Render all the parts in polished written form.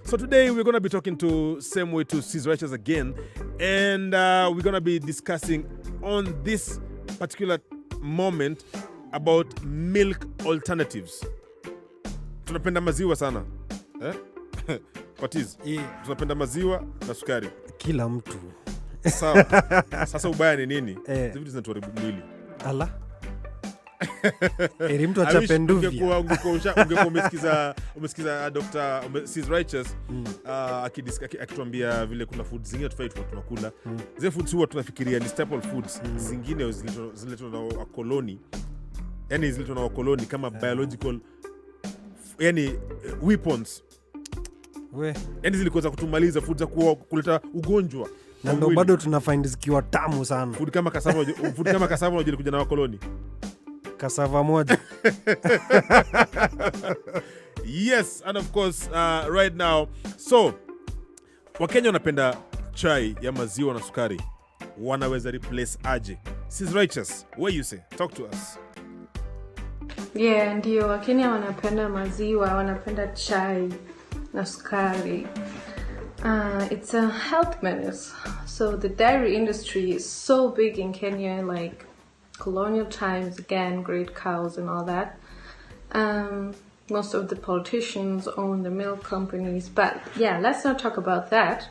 So today we're going to be talking to Same Way to Sis Righteous again, and we're going to be discussing on this particular moment about milk alternatives. Tunapenda maziwa sana. Patiz, tunapenda maziwa na sukari. Kila mtu. Sawa. Sasa ubaya ni nini? Hizi vitu zinatuharibu mwili. Ala. Eri mtu achapenduvia. Ungekuwa umesikiza Dr. Sis Righteous akituambia vile kuna food zingine tofauti tunakula. Zile foods huwa tunafikiria ni staple foods. Zingine ziletwa na wakoloni. Yaani ziletwa na wakoloni kama biological weapons. Yaani zilikuwa kutumaliza food za kuleta ugonjwa. Na ndo bado tunafind zikiwa tamu sana. Food kama cassava unajua kuja na wakoloni. Cassava moja. Yes, and of course right now, so Wakenya wanapenda chai ya maziwa na sukari. Wanaweza replace aje? Sis Righteous, what you say? Talk to us. Yeah, ndio Wakenya wanapenda maziwa, wanapenda chai na sukari. It's a health menace. So the dairy industry is so big in Kenya, like colonial times, again, great cows and all that. Most of the politicians own the milk companies, but yeah, let's not talk about that.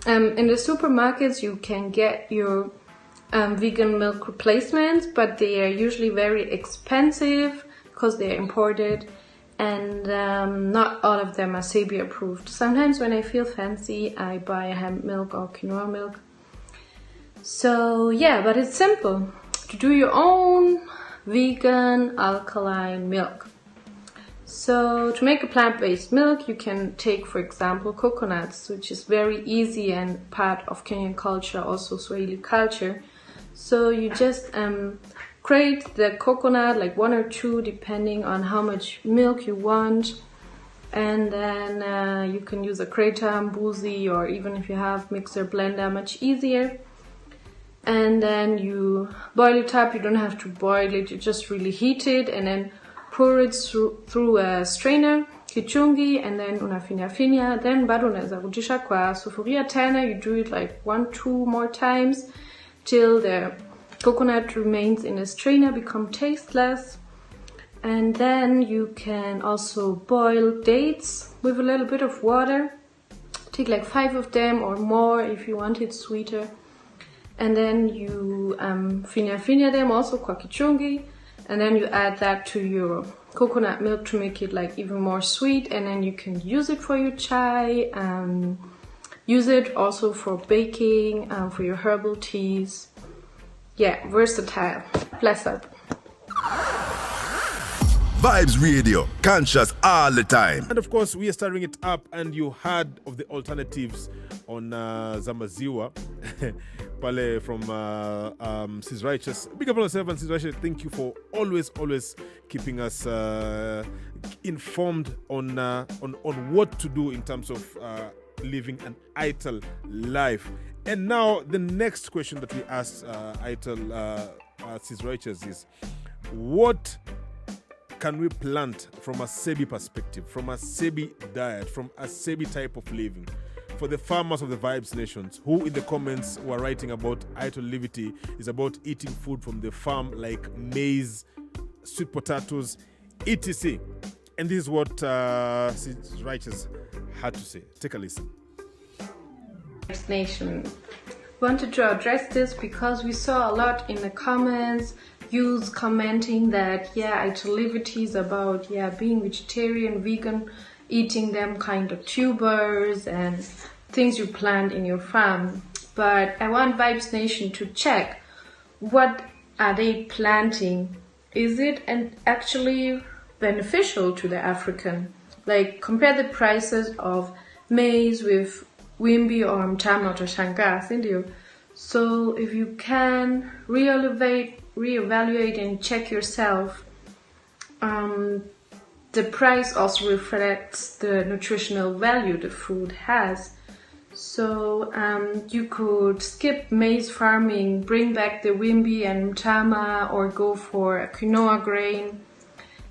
In the supermarkets, you can get your vegan milk replacements, but they are usually very expensive because they're imported, and not all of them are SABI approved. Sometimes when I feel fancy, I buy hemp milk or quinoa milk. So yeah, but it's simple to do your own vegan alkaline milk. So to make a plant-based milk, you can take, for example, coconuts, which is very easy and part of Kenyan culture, also Swahili culture. So you just grate the coconut, like 1 or 2, depending on how much milk you want. And then you can use a grater, mbuzi, or even if you have mixer blender, much easier. And then you boil it up. You don't have to boil it, you just really heat it and then pour it through a strainer, kichungi, and then unafinya. Then bado unaweza rudisha kwa sufuria tena. You do it like 1-2 more times till the coconut remains in a strainer, become tasteless. And then you can also boil dates with a little bit of water. Take like 5 of them or more if you want it sweeter. And then you finya them also kwa kichungi, and then you add that to your coconut milk to make it like even more sweet, and then you can use it for your chai, use it also for baking, for your herbal teas. Yeah, versatile. Bless up. Vybz Radio, conscious all the time. And of course, we are stirring it up, and you heard of the alternatives on Zamaziwa Pale from Sis Righteous. Big up on yourself and Sis Righteous. Thank you for always keeping us informed on what to do in terms of living an Ital life. And now the next question that we asked Ital Sis Righteous is, what can we plant from a SABI perspective, from a SABI diet, from a SABI type of living, for the farmers of the Vybz Nations, who in the comments were writing about Ital livity is about eating food from the farm like maize, sweet potatoes, etc. And this is what Sis Righteous had to say. Take a listen. Vybz Nation. Wanted to address this because we saw a lot in the comments, youths commenting that Ital livity is about being vegetarian, vegan, eating them kind of tubers and things you plant in your farm. But I want Vybz Nation to check, what are they planting? Is it actually beneficial to the African? Like, compare the prices of maize with wimbi or mtama or shangas, indio. So if you can reevaluate and check yourself, the price also reflects the nutritional value the food has. So you could skip maize farming, bring back the wimbi and mtama, or go for a quinoa grain.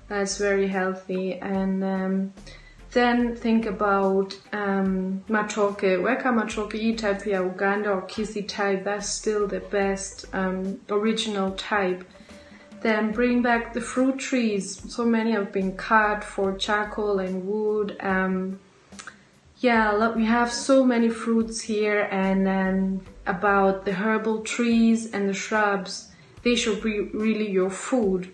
That's very healthy. And Then think about matoke. Weka matoke, hii type ya Uganda or Kisi type, that's still the best original type. Then bring back the fruit trees. So many have been cut for charcoal and wood. We have so many fruits here, and then about the herbal trees and the shrubs, they should be really your food.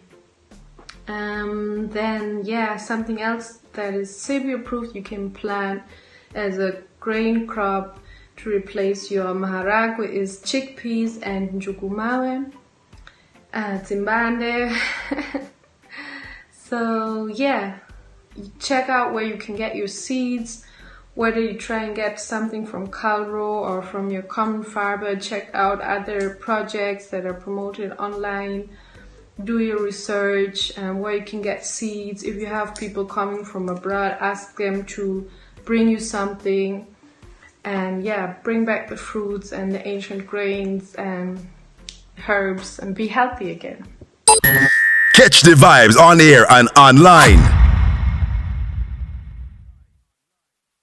Something else that is Sabia proof you can plant as a grain crop to replace your maharagwe is chickpeas and njugumawe, timbande. So yeah, you check out where you can get your seeds. Whether you try and get something from Calro or from your common farmer, check out other projects that are promoted online. Do your research where you can get seeds. If you have people coming from abroad, ask them to bring you something. And bring back the fruits and the ancient grains and herbs and be healthy again. Catch the vibes on air and online.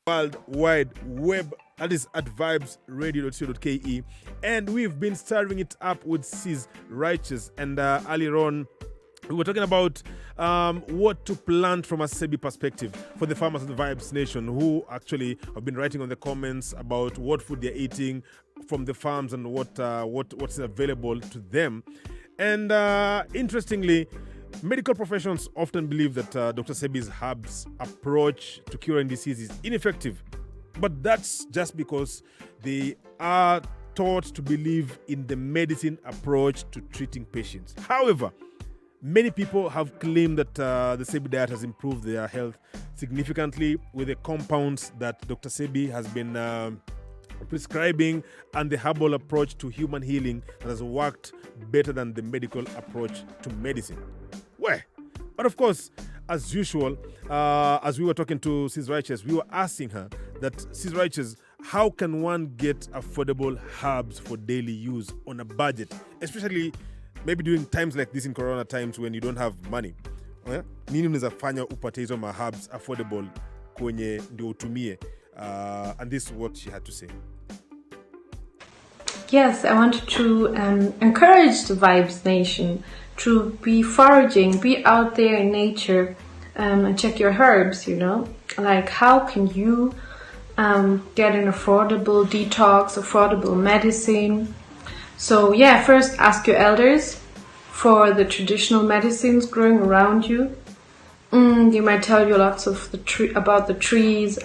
World Wide Web, that is at vybzradio.co.ke, and we've been stirring it up with Sis Righteous, and earlier on we were talking about what to plant from a Sebi perspective for the farmers of the Vibes Nation, who actually have been writing on the comments about what food they're eating from the farms and what's available to them. And interestingly, medical professions often believe that Dr. Sebi's herbs approach to curing disease is ineffective. But that's just because they are taught to believe in the medicine approach to treating patients. However, many people have claimed that the Sebi diet has improved their health significantly with the compounds that Dr. Sebi has been prescribing and the herbal approach to human healing that has worked better than the medical approach to medicine. But of course, as usual, as we were talking to Sis Righteous, we were asking her that, Sis Righteous, how can one get affordable herbs for daily use on a budget, especially maybe during times like this in Corona times when you don't have money? Nini unaweza fanya upate hizo herbs affordable kwenye ndio utumie? And this is what she had to say. Yes, I wanted to encourage the Vibes Nation to be foraging, be out there in nature, and check your herbs, Like, how can you get an affordable detox, affordable medicine? So, first ask your elders for the traditional medicines growing around you. They might tell you lots of about the trees,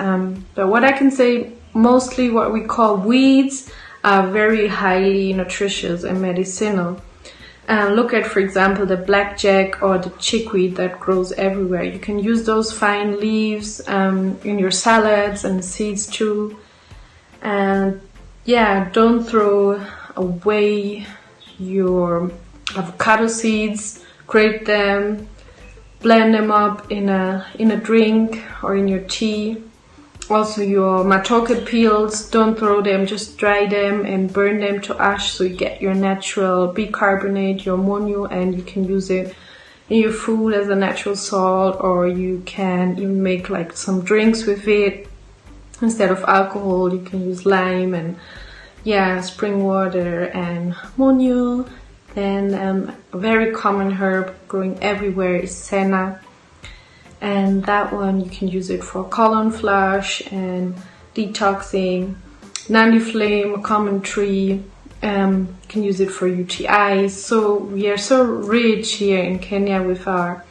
but what I can say, mostly what we call weeds are very highly nutritious and medicinal. Look at, for example, the blackjack or the chickweed that grows everywhere. You can use those fine leaves in your salads and seeds too. And don't throw away your avocado seeds. Grate them, blend them up in a drink or in your tea. Also, your matoke peels, don't throw them, just dry them and burn them to ash so you get your natural bicarbonate, your ammonia, and you can use it in your food as a natural salt, or you can even make like some drinks with it. Instead of alcohol, you can use lime and spring water and ammonia. Then a very common herb growing everywhere is senna. And that one, you can use it for colon flush and detoxing. Nandi flame, a common tree, can use it for UTIs. So we are so rich here in Kenya with our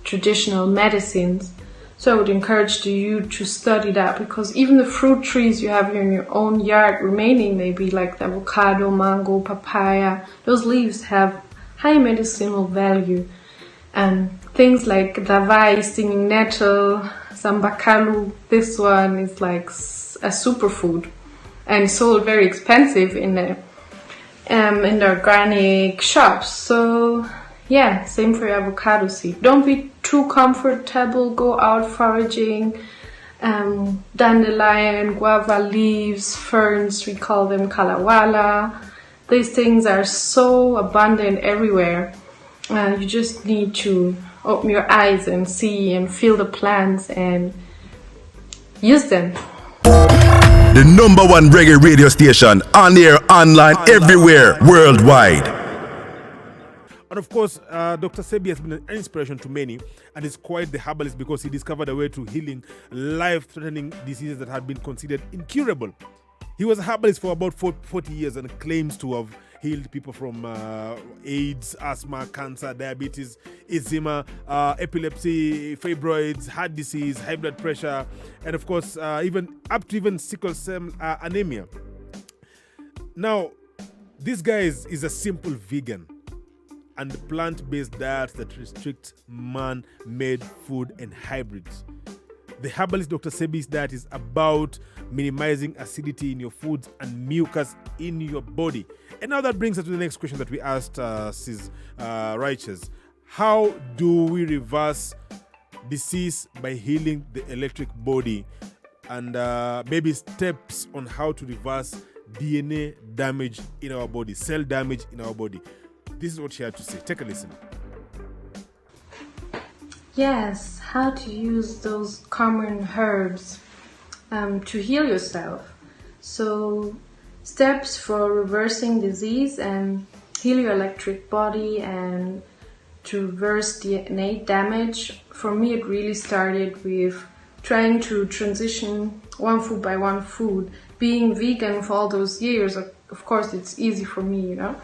traditional medicines. So I would encourage you to study that, because even the fruit trees you have here in your own yard remaining, maybe like the avocado, mango, papaya, those leaves have high medicinal value. And things like davai, stinging nettle, zambakalu, this one is like a superfood and sold very expensive in the organic shops. So same for your avocado seed. Don't be too comfortable, go out foraging. Dandelion, guava leaves, ferns, we call them kalawala. These things are so abundant everywhere. You just need to open your eyes and see and feel the plants and use them. The number one reggae radio station, on air, online, everywhere, worldwide. And of course, Dr. Sebi has been an inspiration to many, and is quite the herbalist because he discovered a way to healing life-threatening diseases that had been considered incurable. He was a herbalist for about 40 years and claims to have healed people from AIDS, asthma, cancer, diabetes, eczema, epilepsy, fibroids, heart disease, high blood pressure, and of course, even sickle cell anemia. Now, this guy is a simple vegan and plant-based diet that restricts man-made food and hybrids. The herbalist Dr. Sebi's diet is about minimizing acidity in your foods and mucus in your body. And now that brings us to the next question that we asked Sis Righteous. How do we reverse disease by healing the electric body? And maybe steps on how to reverse DNA damage in our body, cell damage in our body. This is what she had to say. Take a listen. Yes, how to use those common herbs to heal yourself. So, steps for reversing disease and heal your electric body and to reverse DNA damage. For me, it really started with trying to transition one food by one food. Being vegan for all those years, of course, it's easy for me, you know.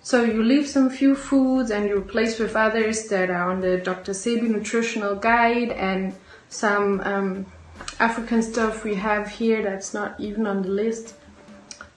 So you leave some few foods and you replace with others that are on the Dr. Sebi nutritional guide, and some African stuff we have here that's not even on the list.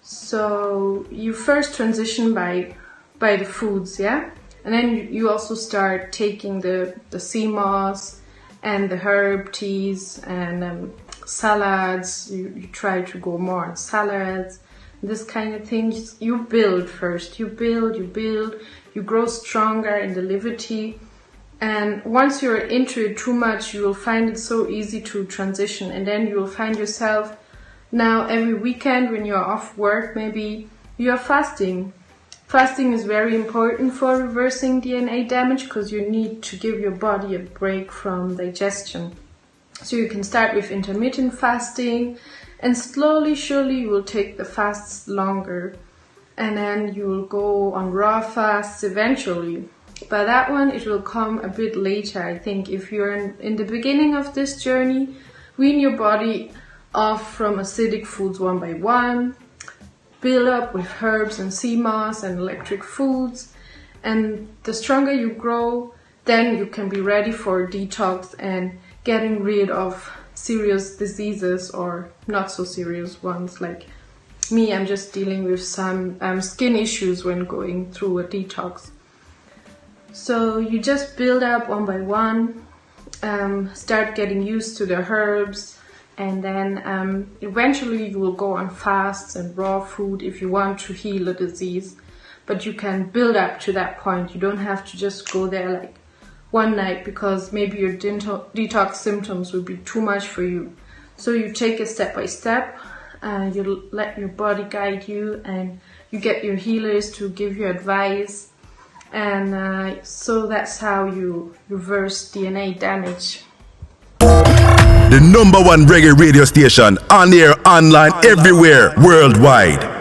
So you first transition by the foods, yeah? And then you also start taking the sea moss and the herb teas and salads. You try to go more on salads. This kind of thing. You build first. You build, you grow stronger in the livity. And once you're into it too much, you will find it so easy to transition. And then you will find yourself now every weekend when you're off work, maybe you are fasting. Fasting is very important for reversing DNA damage because you need to give your body a break from digestion. So you can start with intermittent fasting, and slowly, surely you will take the fasts longer, and then you will go on raw fasts eventually. But that one, it will come a bit later, I think. If you're in the beginning of this journey, wean your body off from acidic foods one by one, build up with herbs and sea moss and electric foods, and the stronger you grow, then you can be ready for detox and getting rid of serious diseases or not so serious ones. Like me, I'm just dealing with some skin issues when going through a detox. So you just build up one by one, start getting used to the herbs, and then eventually you will go on fasts and raw food if you want to heal a disease. But you can build up to that point. You don't have to just go there like one night, because maybe your detox symptoms will be too much for you. So you take it step by step, and you let your body guide you, and you get your healers to give you advice, and so that's how you reverse DNA damage. The number one reggae radio station, on air, online, everywhere, worldwide.